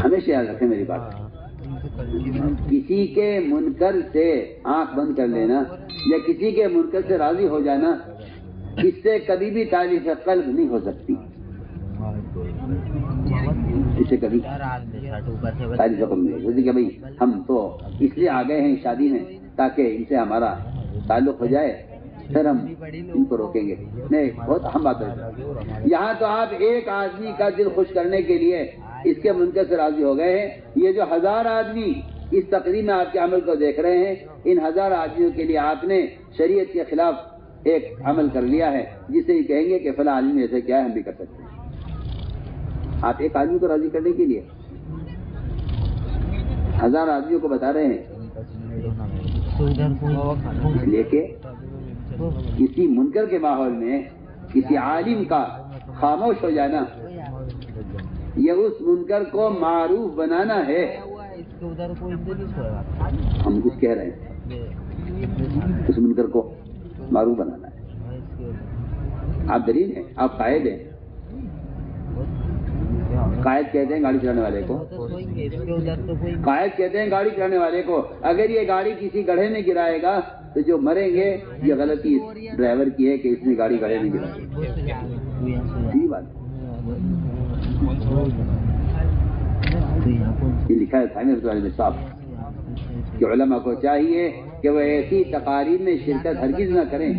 ہمیشہ یاد رکھیں میری بات، کسی کے منکر سے آنکھ بند کر لینا یا کسی کے منکر سے راضی ہو جانا، اس سے کبھی بھی تعریف قلب نہیں ہو سکتی، اس سے کبھی تعریف قلب نہیں ہو سکتی کہ بھائی ہم تو اس لیے آ گئے ہیں شادی میں تاکہ ان سے ہمارا تعلق ہو جائے، پھر ہم ان کو روکیں گے، نہیں، بہت اہم بات ہے۔ یہاں تو آپ ایک آدمی کا دل خوش کرنے کے لیے اس کے منکر سے راضی ہو گئے ہیں، یہ جو 1000 آدمی اس تقریب میں آپ کے عمل کو دیکھ رہے ہیں، ان 1000 آدمیوں کے لیے آپ نے شریعت کے خلاف ایک عمل کر لیا ہے، جس سے یہ کہیں گے کہ فلاں آدمی ایسے کیا ہے، ہم بھی کر سکتے ہیں۔ آپ ایک آدمی کو راضی کرنے کے لیے 1000 آدمیوں کو بتا رہے ہیں، اس لیے کہ کسی منکر کے ماحول میں کسی عالم کا خاموش ہو جانا، یہ اس منکر کو معروف بنانا ہے۔ ہم کچھ کہہ رہے ہیں، اس منکر کو معروف بنانا ہے۔ آپ دلیل ہیں، آپ قائد ہیں، قائد کہتے ہیں گاڑی چلانے والے کو، قائد کہتے ہیں گاڑی چلانے والے کو اگر یہ گاڑی کسی گڑھے میں گرائے گا تو جو مریں گے یہ غلطی ڈرائیور کی ہے کہ اس نے گاڑی گڑھے میں گرائی، یہی بات یہ لکھا ہے ثانی رحمۃ اللہ علیہ صاحب کہ علماء کو چاہیے کہ وہ ایسی تقاریب میں شرکت ہرگز نہ کریں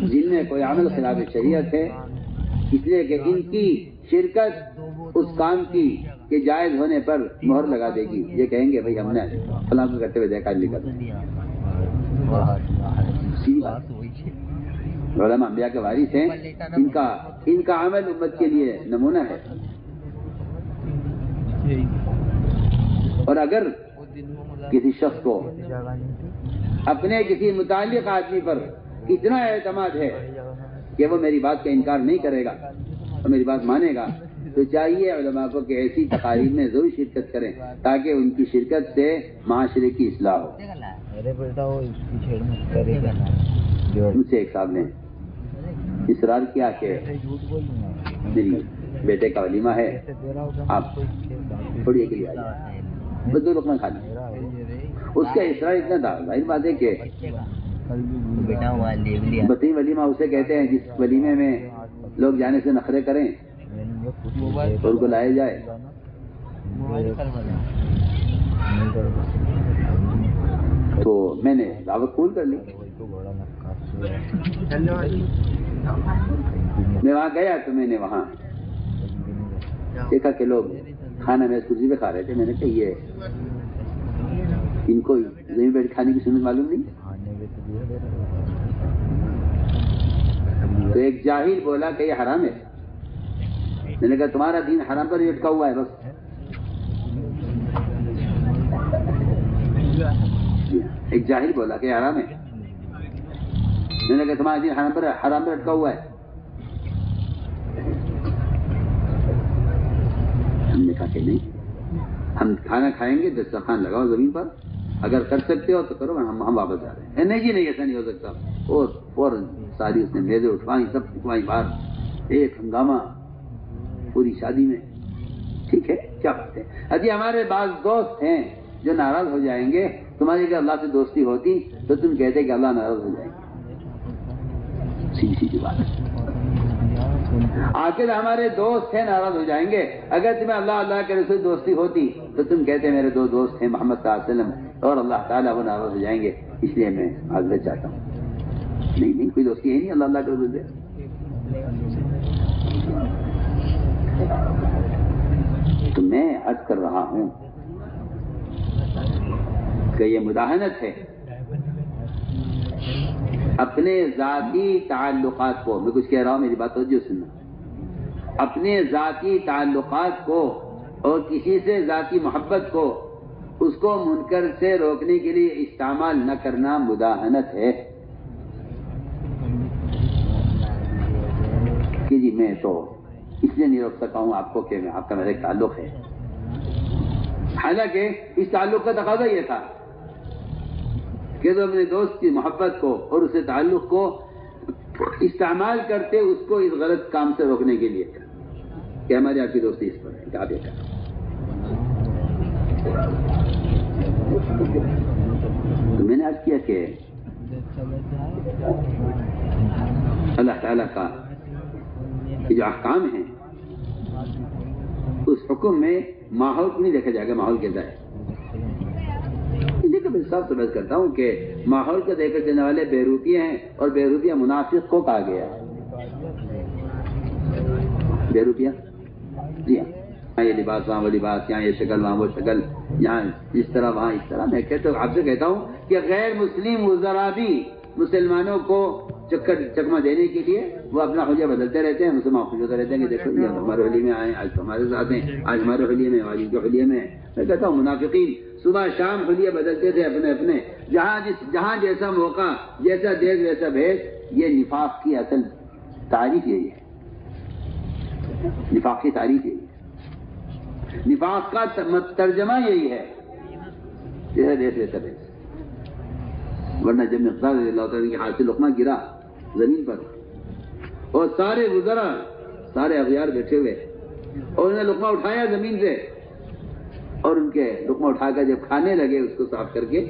جن میں کوئی عمل خلاف شریعت ہے، اس لیے کہ ان کی شرکت اس کام کی کہ جائز ہونے پر مہر لگا دے گی، یہ کہیں گے بھائی ہم نے فلاں کو کرتے ہوئے دیکھا نہیں کرتا۔ علماء انبیاء کے وارث ہیں، ان کا عمل امت کے لیے نمونہ ہے، اور اگر کسی شخص کو اپنے کسی متعلق آدمی پر اتنا اعتماد ہے کہ وہ میری بات کا انکار نہیں کرے گا اور میری بات مانے گا، تو چاہیے علماء کو کہ ایسی تقاریب میں ضرور شرکت کریں تاکہ ان کی شرکت سے معاشرے کی اصلاح ہو۔ مجھ سے ایک صاحب نے اصرار کیا کہ میری بیٹے کا ولیمہ ہے، آپ تھوڑی کے لیے آ جائیں، بس 2 لقمہ کھا لیں۔ اس کا اصرار اتنا تھا، ظاہر بات ہے کہ بطی ولیمہ اسے کہتے ہیں جس ولیمے میں لوگ جانے سے نخرے کریں اور ان کو لائے جائے۔ تو میں نے دعوت قبول کر لی، میں وہاں گیا تو میں نے وہاں دیکھا کہ لوگ کھانا میز کرسی پہ کھا رہے تھے۔ میں نے کہا یہ ان کو زمین بیٹھ کھانے کی سنت معلوم نہیں۔ تو ایک جاہل بولا کہ یہ حرام ہے۔ میں نے کہا تمہارا دین حرام پر اٹکا ہوا ہے بس۔ ایک جاہل بولا کہ یہ حرام ہے، میں نے کہا تمہارا دین حرام پر اٹکا ہوا ہے۔ ہم نے کہا کہ نہیں، ہم کھانا کھائیں گے، دسترخوان لگاؤ زمین پر، اگر کر سکتے ہو تو کرو، ہم واپس جا رہے ہیں۔ نہیں جی نہیں، ایسا نہیں ہو سکتا، اور فوراً ساری اس نے میزیں اٹھوائی، سب اٹھوائی باہر، ایک ہنگامہ پوری شادی میں۔ ٹھیک ہے، کیا بات ہے؟ ابھی ہمارے بعض دوست ہیں جو ناراض ہو جائیں گے، تمہاری اگر اللہ سے دوستی ہوتی تو تم کہتے کہ اللہ ناراض ہو جائیں گے، سیدھی سیدھی بات ہے۔ آخر ہمارے دوست ہیں ناراض ہو جائیں گے، اگر تمہیں اللہ کے رسول دوستی ہوتی تو تم کہتے میرے 2 دوست ہیں محمد صلی اللہ علیہ وسلم اور اللہ تعالیٰ وہ ناراض ہو جائیں گے، اس لیے میں معذرت چاہتا ہوں۔ نہیں کوئی دوستی ہے نہیں اللہ کے رسول سے۔ تو میں عرض کر رہا ہوں کہ یہ مداہنت ہے اپنے ذاتی تعلقات کو۔ میں کچھ کہہ رہا ہوں، میری بات توجہ سننا۔ اپنے ذاتی تعلقات کو اور کسی سے ذاتی محبت کو، اس کو منکر سے روکنے کے لیے استعمال نہ کرنا مداہنت ہے کہ جی میں تو اس لیے نہیں روک سکا ہوں آپ کو کہ آپ کا میرا ایک تعلق ہے، حالانکہ اس تعلق کا تقاضا یہ تھا کہ تو اپنے دوست کی محبت کو اور اسے تعلق کو استعمال کرتے اس کو اس غلط کام سے روکنے کے لیے۔ کہ ہماری آپ کی دوستی اس پر ہے کہ آپ یہ کریں. تو میں نے عرض کیا کہ اللہ تعالیٰ کا جو احکام ہیں اس حکم میں ماحول کو نہیں دیکھا جائے گا ماحول کیسا ہے. لیکن میں صاف سمجھ کرتا ہوں کہ ماحول کو دیکھ کر دینے والے بیروتیہ ہیں اور بیروتیہ منافق کو کہا گیا ہے. بیروتیہ جی ہاں, یہاں یہ لباس وہاں وہ لباس, یہاں یہ شکل وہاں وہ شکل, یہاں اس طرح وہاں اس طرح. میں آپ سے کہتا ہوں کہ غیر مسلم وزراء بھی مسلمانوں کو چکمہ دینے کے لیے وہ اپنا حلیہ بدلتے رہتے ہیں. مسلمان خوش ہوتے رہتے ہیں کہ دیکھو یہ ہمارے حلیے میں آئے, آج ہمارے ساتھ ہیں, آج ہمارے حلیے میں, آج ان کے حلیے میں. میں کہتا ہوں منافقین صبح شام حلیہ بدلتے تھے اپنے اپنے, جہاں جیسا موقع, جیسا دیش ویسا بھیش. یہ نفاق کی اصل تعریف یہی ہے. نفاق کی تعریف یہی ہے. نفاق کا ترجمہ یہی ہے جیسا دیش ویسا بھیش. ورنہ جب مقدار رضی اللہ تعالیٰ کے ہاتھ سے لقمہ گرا زمین پر اور سارے وزراء سارے اغیار بیٹھے ہوئے اور انہیں لقمہ اٹھایا زمین سے, اور ان کے لقمہ اٹھا کر جب کھانے لگے اس کو صاف کر کے,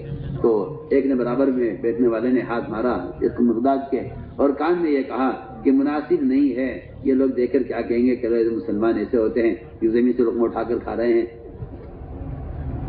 تو ایک نے برابر میں بیٹھنے والے نے ہاتھ مارا اس مقداد کے اور کان میں یہ کہا کہ مناسب نہیں ہے, یہ لوگ دیکھ کر کیا کہیں گے کہ مسلمان ایسے ہوتے ہیں کہ زمین سے لقمہ اٹھا کر کھا رہے ہیں.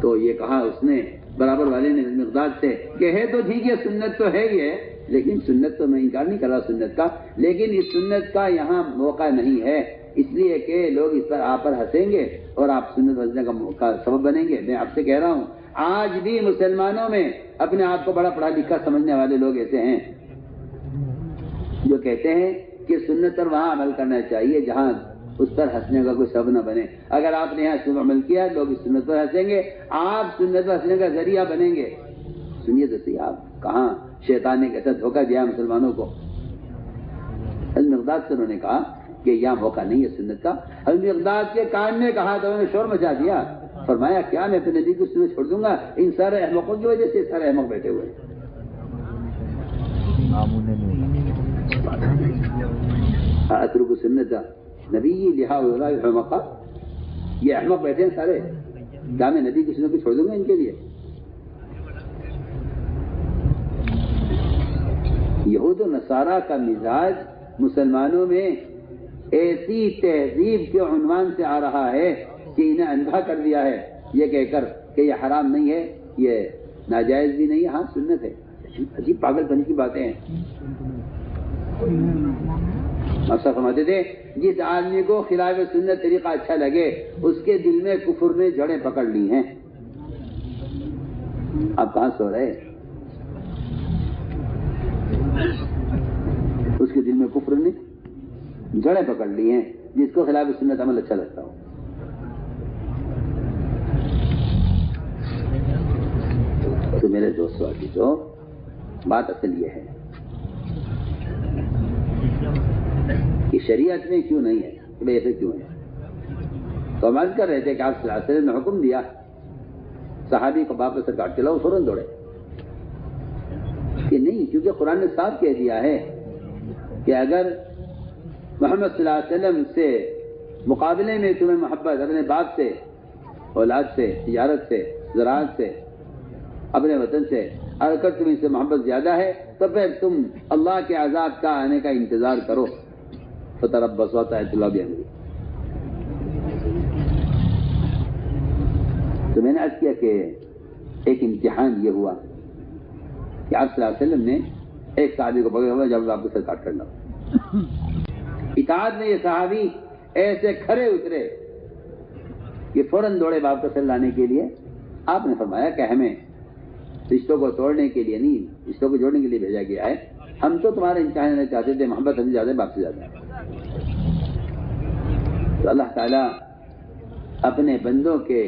تو یہ کہا اس نے برابر والے نے مقداد سے کہ ہے تو ٹھیک ہے, سنت تو ہے ہی ہے, لیکن سنت تو میں انکار نہیں کر رہا سنت کا, لیکن اس سنت کا یہاں موقع نہیں ہے, اس لیے کہ لوگ اس پر آپ پر ہنسیں گے اور آپ سنت بچنے کا سبب بنیں گے. میں آپ سے کہہ رہا ہوں آج بھی مسلمانوں میں اپنے آپ کو بڑا پڑھا لکھا سمجھنے والے لوگ ایسے ہیں جو کہتے ہیں کہ سنت پر وہاں عمل کرنا چاہیے جہاں اس پر ہنسنے کا کوئی سبب نہ بنے. اگر آپ نے یہاں سنت عمل کیا لوگ اس سنت پر ہنسیں گے, آپ سنت پر ہنسنے کا ذریعہ بنیں گے. سنیے تو صحیح, آپ کہاں شیطان نے کیسا دھوکہ دیا مسلمانوں کو. مقداد سے انہوں نے کہا کہ یہاں موقع نہیں ہے سنت کا. مقداد کے کان میں کہا تو انہوں نے شور مچا دیا, فرمایا کیا میں اپنے نبی کو سنت چھوڑ دوں گا ان سارے احمقوں کی وجہ سے. سارے احمق بیٹھے ہوئے اترک سنت نبی لہا احمقا, یہ احمق بیٹھے ہیں سارے, کیا میں نبی کی سنت کو چھوڑ دوں گا ان کے لیے. یہود و نصارہ کا مزاج مسلمانوں میں ایسی تہذیب کے عنوان سے آ رہا ہے کہ انہیں اندھا کر دیا ہے یہ کہہ کر کہ یہ حرام نہیں ہے, یہ ناجائز بھی نہیں ہے, ہاں سنت ہے. عجیب پاگل پن کی باتیں ہیں. اکثر فرماتے تھے جس آدمی کو خلاف سنت طریقہ اچھا لگے اس کے دل میں کفر نے جڑیں پکڑ لی ہیں. آپ کہاں سو رہے, اس کے دل میں کفر نے جڑیں پکڑ لی ہیں جس کو خلاف سنت عمل اچھا لگتا ہو. تو میرے دوستوں عزیزو, بات اصل یہ ہے کہ شریعت میں کیوں نہیں ہے, کہ ایسے کیوں ہے. تو ہم عرض کر رہے تھے کہ آپ صلی اللہ علیہ وسلم نے حکم دیا, صحابی کو باپ سے کاٹ کے لاؤ, فوراً دوڑے کہ نہیں, کیونکہ قرآن نے صاف کہہ دیا ہے کہ اگر محمد صلی اللہ علیہ وسلم سے مقابلے میں تمہیں محبت اپنے باپ سے, اولاد سے, تجارت سے, زراعت سے, اپنے وطن سے, اگر تم ان سے محبت زیادہ ہے تو پھر تم اللہ کے عذاب کا آنے کا انتظار کرو. فتربصوا حتى يأتي الله بأمره. تو میں نے عرض کیا کہ ایک امتحان یہ ہوا کہ آپ صلی اللہ علیہ وسلم نے ایک صحابی کو پکڑا ہوا جب آپ کو سر کاٹ کرنا. اطاعت میں یہ صحابی ایسے کھڑے اترے کہ فوراً دوڑے باپ کا سر لانے کے لیے. آپ نے فرمایا کہ ہمیں رشتوں کو توڑنے کے لیے نہیں, رشتوں کو جوڑنے کے لیے بھیجا گیا ہے. ہم تو تمہارا امتحان لینا چاہتے تھے, محبت ہم سے زیادہ ہے, باپ سے زیادہ ہے. تو اللہ تعالیٰ اپنے بندوں کی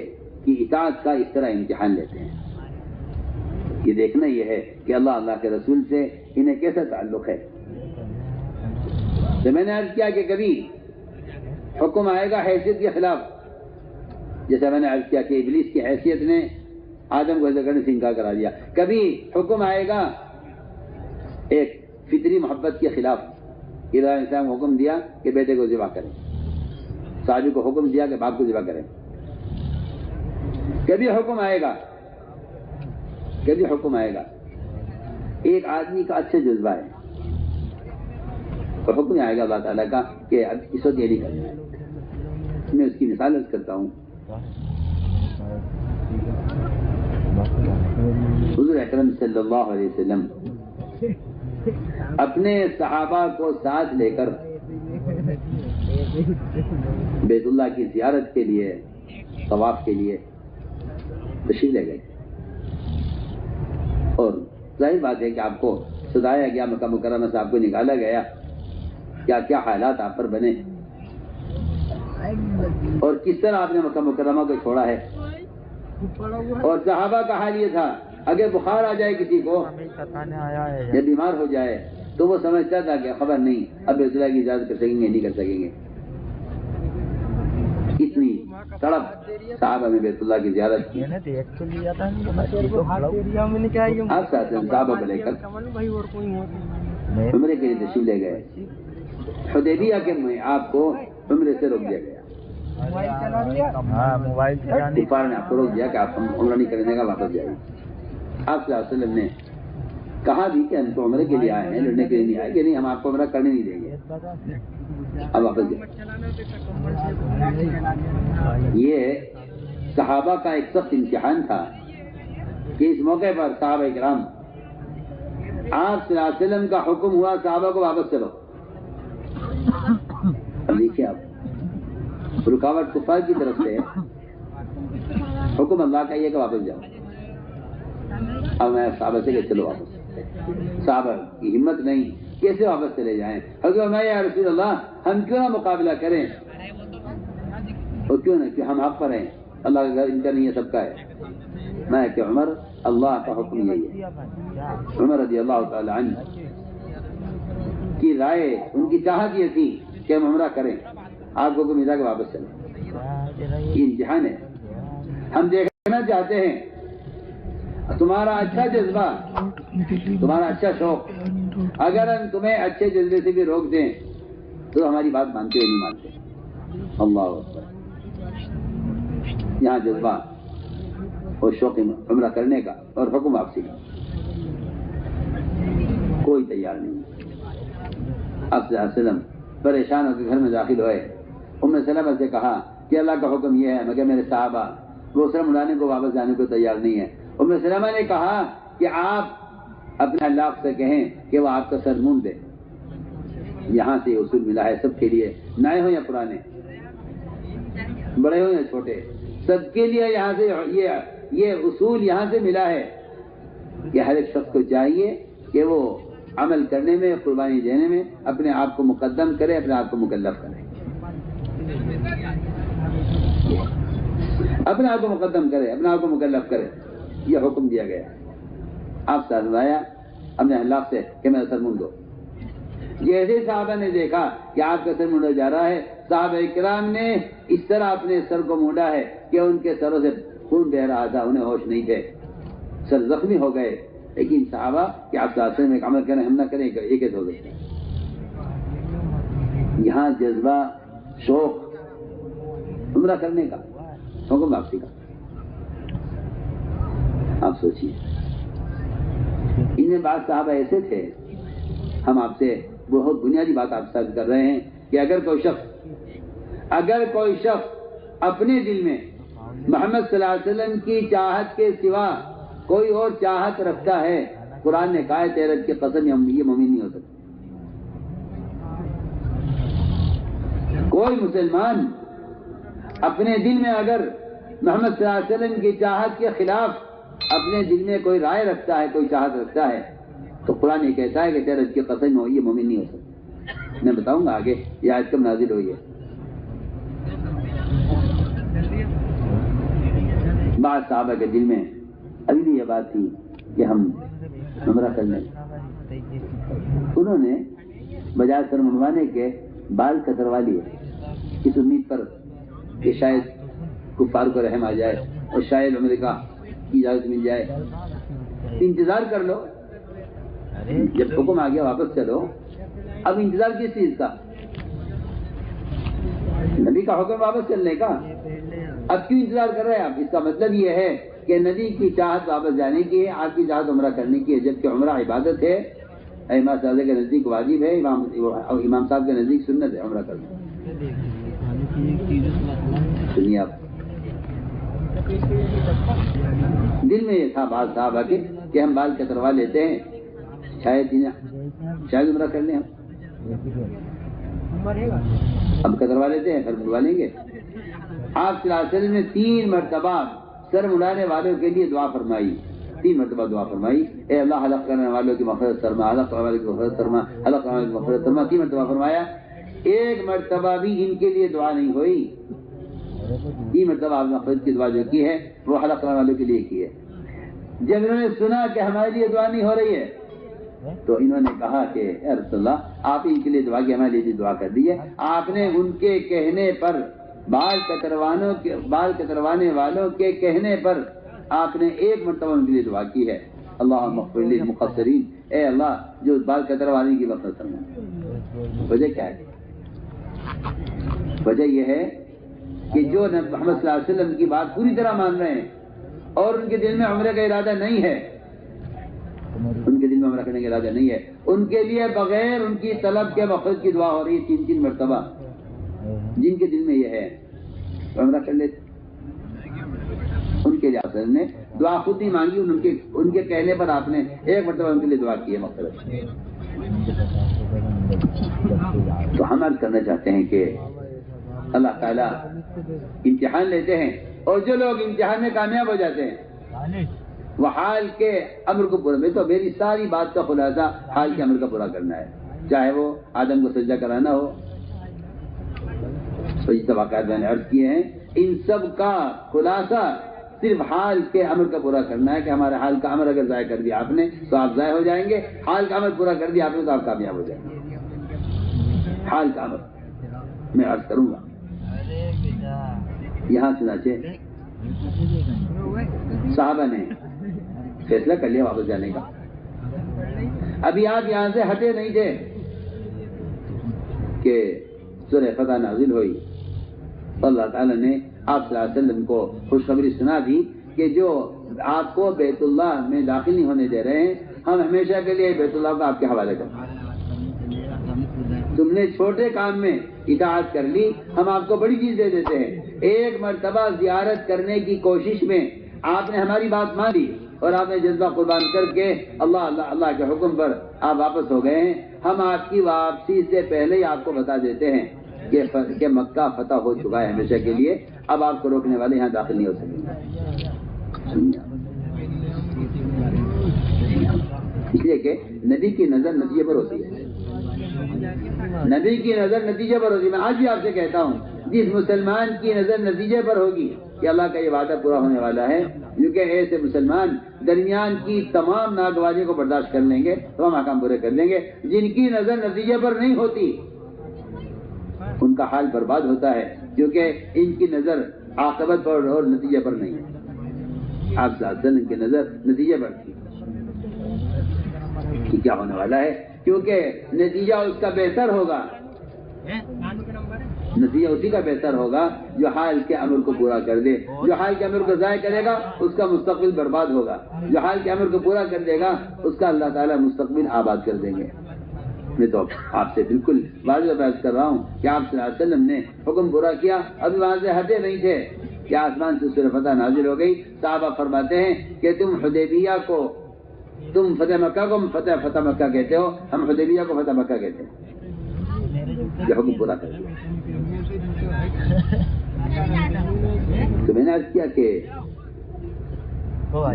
اطاعت کا اس طرح امتحان لیتے ہیں. یہ دیکھنا یہ ہے کہ اللہ کے رسول سے انہیں کیسا تعلق ہے. تو میں نے عرض کیا کہ کبھی حکم آئے گا حیثیت کے خلاف, جیسا میں نے عرض کیا کہ ابلیس کی حیثیت نے آدم کو کرنے سے انکار کرا دیا. کبھی حکم آئے گا ایک فطری محبت کے خلاف. ابراہیم السلام کو حکم دیا کہ بیٹے کو ذبح کریں, صحابی کو حکم دیا کہ باپ کو ذبح کریں. کبھی حکم آئے گا، کبھی حکم آئے گا. ایک آدمی کا اچھا جذبہ ہے اور حکم آئے گا اللہ تعالیٰ کا کہ اب اس وقت یہ نہیں کرنا ہے. میں اس کی مثال عرض کرتا ہوں. حضور اکرم صلی اللہ علیہ وسلم اپنے صحابہ کو ساتھ لے کر بیت اللہ کی زیارت کے لیے، طواف کے لیے تشریف لے گئے. اور ظاہر بات ہے کہ آپ کو سدایا گیا، مکہ مکرمہ سے آپ کو نکالا گیا، کیا کیا حالات آپ پر بنے اور کس طرح آپ نے مکہ مکرمہ کو چھوڑا ہے. اور صحابہ کا حال یہ تھا، اگر بخار آ جائے کسی کو یا بیمار ہو جائے تو وہ سمجھتا تھا کہ خبر نہیں اب بیت اللہ کی اجازت کر سکیں گے نہیں کر سکیں گے. اتنی تڑپ صحابہ میں بیت اللہ کی زیارت کی. آپ ساتھ صحابہ کو لے کر عمرے کے لیے تشریف لے گئے. حدیبیہ کے آپ کو عمرے سے روک دیا گیا. کفار نے آپ کو روک دیا کہ آپ عمرہ نہیں کرنے کا، واپس جائیے. آپ صلی اللہ علیہ وسلم نے کہا بھی کہ ہم تو عمرے کے لیے آئے ہیں، لڑنے کے لیے نہیں آئے کہ نہیں ہم آپ کو عمرہ کرنے نہیں دیں گے، اب واپس جائیں. یہ صحابہ کا ایک سخت امتحان تھا کہ اس موقع پر صحابہ کرام آپ صلی اللہ علیہ وسلم کا حکم ہوا صحابہ کو واپس چلو. اب دیکھیے آپ، رکاوٹ کفار کی طرف سے، حکم اللہ کا یہ کہ واپس جاؤ. اب میں صحابہ سے کہ چلو واپس. صحابہ کی ہمت نہیں، کیسے واپس چلے جائیں. حضرت میں یا رسول اللہ ہم کیوں نہ مقابلہ کریں، اور کیوں نہ کہ ہم حق پر ہیں، اللہ کا گھر ان کا نہیں ہے سب کا ہے. میں کہ عمر اللہ کا حکم یہی ہے. عمر رضی اللہ تعالی عنہ کی رائے، ان کی چاہت یہ تھی کہ ہم عمرہ کریں، آپ کو ملا کے واپس چلیں. یہ امتحان ہے. ہم دیکھنا چاہتے ہیں تمہارا اچھا جذبہ، تمہارا اچھا شوق، اگر ہم تمہیں اچھے جذبے سے بھی روک دیں تو ہماری بات مانتے یا نہیں مانتے. اللہ اکبر. یہاں جذبہ اور شوق عمرہ کرنے کا اور حکم واپسی کا، کوئی تیار نہیں. آپ صلی اللہ علیہ وسلم پریشان ہو کے گھر میں داخل ہوئے. ام سلمہ سے کہا کہ اللہ کا حکم یہ ہے مگر میرے صحابہ وہ سر مڑانے کو واپس جانے کو تیار نہیں ہے. ام سلمہ نے کہا کہ آپ اپنے اللہ سے کہیں کہ وہ آپ کا سر مونڈ دے. یہاں سے اصول ملا ہے سب کے لیے، نئے ہوں یا پرانے، بڑے ہوں یا چھوٹے، سب کے لیے یہاں سے یہ اصول یہاں سے ملا ہے کہ ہر ایک شخص کو چاہیے کہ وہ عمل کرنے میں، قربانی دینے میں اپنے آپ کو مقدم کرے، اپنے آپ کو مکلف کرے، اپنے آپ کو مقدم کرے، اپنے آپ کو مکلف کرے. یہ حکم دیا گیا. آپ سے آیا اپنے اللہ سے کہ میرا سر منڈو. جیسے صحابہ نے دیکھا کہ آپ کا سر مونڈا جا رہا ہے، صحابہ کرام نے اس طرح اپنے سر کو مونڈا ہے کہ ان کے سروں سے خون بہ رہا تھا، انہیں ہوش نہیں تھے، سر زخمی ہو گئے. لیکن صحابہ کہ آپ صلی میں ایک عمل کریں ہم نہ کریں ایک ہو گئے. یہاں جذبہ، شوق عمرہ کرنے کا، حکم واپسی کا. آپ سوچیے انہیں بعض صحابہ ایسے تھے. ہم آپ سے بہت بنیادی بات آپ سے کر رہے ہیں کہ اگر کوئی شخص اپنے دل میں محمد صلی اللہ علیہ وسلم کی چاہت کے سوا کوئی اور چاہت رکھتا ہے، قرآن نے کہا ہے تیرت کی قسم یہ مومن نہیں ہو سکتا. کوئی مسلمان اپنے دل میں اگر محمد صلی اللہ علیہ وسلم کی چاہت کے خلاف اپنے دل میں کوئی رائے رکھتا ہے، کوئی چاہت رکھتا ہے، تو قرآن یہ کہتا ہے کہ تیرت کی قسم یہ مومن نہیں ہو سکتا. میں بتاؤں گا آگے یہ آیت کب نازل ہوئی ہے. بعض صحابہ کے دل میں ابھی بھی یہ بات تھی کہ ہم عمرہ کر لیں. انہوں نے بجائے سر منڈوانے کے بال کتروا لیے اس امید پر کہ شاید کفار کو رحم آ جائے اور شاید عمرے کا اجازت مل جائے. انتظار کر لو، جب حکم آ گیا واپس چلو. اب انتظار کس چیز کا؟ نبی کا حکم واپس چلنے کا، اب کیوں انتظار کر رہے ہیں آپ؟ اس کا مطلب یہ ہے کہ نبی کی چاہت واپس جانے کی ہے، آپ کی چاہت عمرہ کرنے کی ہے، جبکہ عمرہ عبادت ہے، امام صاحب کے نزدیک واجب ہے، امام صاحب کے نزدیک سنت ہے عمرہ کرنا۔ سنیے آپ، دل میں یہ تھا بعض صحابہ کے کہ ہم بال کتروا لیتے ہیں، شاید عمرہ کر لیں ہم، اب کتروا لیتے ہیں پھر بلوا لیں گے۔ آپ صلی اللہ علیہ وسلم نے 3 مرتبہ سر مڑانے والوں کے لیے دعا فرمائی، 3 مرتبہ دعا فرمائی، اے اللہ حلق کرنے والوں کی مغفرت فرما، حلق کرنے والوں کی مغفرت فرما، حلق کرنے والوں کی مغفرت فرما، 3 مرتبہ فرمایا۔ 1 مرتبہ بھی ان کے لیے دعا نہیں ہوئی، 3 مرتبہ آپ نے مغفرت کی دعا جو کی ہے وہ حلق کرنے والوں کے لیے کی ہے۔ جب انہوں نے سنا کہ ہمارے لیے دعا نہیں ہو رہی ہے تو انہوں نے کہا کہ اے رسول اللہ آپ ان کے لیے دعا کی، ہمارے لیے دعا کر دیجیے۔ آپ نے ان کے کہنے پر، بال کتروانے والوں کے کہنے پر آپ نے 1 مرتبہ ان کے لیے دعا کی ہے، اللہم اغفر للمقصرین، اے اللہ جو بال کتروانے کی مغفرت فرما۔ وجہ کیا ہے؟ وجہ یہ ہے کہ جو محمد صلی اللہ علیہ وسلم کی بات پوری طرح مان رہے ہیں اور ان کے دل میں عمرے کا ارادہ نہیں ہے، ان کے دل میں عمرہ کرنے کا ارادہ نہیں ہے، ان کے لیے بغیر ان کی طلب کے مغفرت کی دعا ہو رہی ہے 3 مرتبہ، جن کے دل میں یہ ہے عمرہ کر لیتے۔ ان کے لیے آپ نے دعا خود نہیں مانگی، ان کے کہنے پر آپ نے 1 مرتبہ ان کے لیے دعا کی ہے مغفرت۔ تو ہم عرض کرنا چاہتے ہیں کہ اللہ تعالیٰ امتحان لیتے ہیں، اور جو لوگ امتحان میں کامیاب ہو جاتے ہیں وہ حال کے امر کو پورا، میں تو میری ساری بات کا خلاصہ حال کے امر کا پورا کرنا ہے، چاہے وہ آدم کو سجدہ کرانا ہو، تو یہ واقعات میں نے عرض کیے ہیں، ان سب کا خلاصہ صرف حال کے امر کا پورا کرنا ہے کہ ہمارے حال کا امر اگر ضائع کر دیا آپ نے تو آپ ضائع ہو جائیں گے، حال کا امر پورا کر دیا آپ نے تو آپ کامیاب ہو جائیں گے۔ حال کا امر میں عرض کروں گا یہاں چنانچہ صحابہ نے فیصلہ کر لیا واپس جانے کا۔ ابھی آپ یہاں سے ہٹے نہیں تھے کہ سورہ فتح نازل ہوئی، اللہ تعالیٰ نے آپ صلی اللہ علیہ وسلم کو خوشخبری سنا دی کہ جو آپ کو بیت اللہ میں داخل نہیں ہونے دے رہے ہیں، ہم ہمیشہ کے لیے بیت اللہ کو آپ کے حوالے کریں۔ تم نے چھوٹے کام میں اطاعت کر لی، ہم آپ کو بڑی چیز دے دیتے ہیں۔ 1 مرتبہ زیارت کرنے کی کوشش میں آپ نے ہماری بات مان لی اور آپ نے جذبہ قربان کر کے اللہ کے حکم پر آپ واپس ہو گئے ہیں۔ ہم آپ کی واپسی سے پہلے ہی آپ کو بتا دیتے ہیں کہ مکہ فتح ہو چکا ہے ہمیشہ کے لیے، اب آپ کو روکنے والے یہاں داخل نہیں ہو سکیں گے۔ اس لیے کہ نبی کی نظر نتیجے پر ہوتی ہے، نبی کی نظر نتیجے پر ہوتی ہے۔ میں آج بھی آپ سے کہتا ہوں، جس مسلمان کی نظر نتیجے پر ہوگی کہ اللہ کا یہ وعدہ پورا ہونے والا ہے، کیونکہ ایسے مسلمان درمیان کی تمام ناگواری کو برداشت کر لیں گے، تمام احکام پورے کر لیں گے۔ جن کی نظر نتیجے پر نہیں ہوتی ان کا حال برباد ہوتا ہے، کیونکہ ان کی نظر عاقبت پر اور نتیجے پر نہیں ہے۔ آپ صلی اللہ علیہ وسلم کی نظر نتیجے پر تھی کہ کیا ہونے والا ہے، کیونکہ نتیجہ اس کا بہتر ہوگا، نتیجہ اسی کا بہتر ہوگا جو حال کے امر کو پورا کر دے۔ جو حال کے امر کو ضائع کرے گا اس کا مستقبل برباد ہوگا، جو حال کے امر کو پورا کر دے گا اس کا اللہ تعالیٰ مستقبل آباد کر دیں گے۔ میں تو آپ سے بالکل واضح بات کر رہا ہوں کہ آپ صلی اللہ علیہ وسلم نے حکم پورا کیا، ابھی وہاں سے ہٹے نہیں تھے کہ آسمان سے سورہ فتح نازل ہو گئی۔ صحابہ فرماتے ہیں کہ تم حدیبیہ کو، تم فتح مکہ کو فتح مکہ کہتے ہو، ہم حدیبیہ کو فتح مکہ کہتے ہیں۔ یہ حکم پورا کر دیا۔ تو میں نے عرض کیا کہ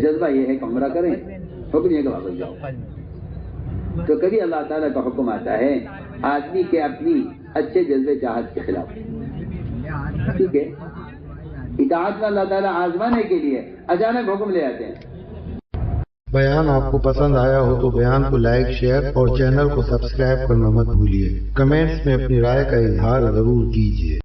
جذبہ یہ ہے کہ عمرہ کریں، حکم یہ کہ واپس جاؤ۔ تو کبھی اللہ تعالیٰ کا حکم آتا ہے آدمی کے اپنی اچھے جذبے چاہت کے خلاف، ٹھیک ہے، اطاعت میں اللہ تعالیٰ آزمانے کے لیے اچانک حکم لے آتے ہیں۔ بیان آپ کو پسند آیا ہو تو بیان کو لائک، شیئر اور چینل کو سبسکرائب کرنا مت بھولیے۔ کمنٹس میں اپنی رائے کا اظہار ضرور کیجیے۔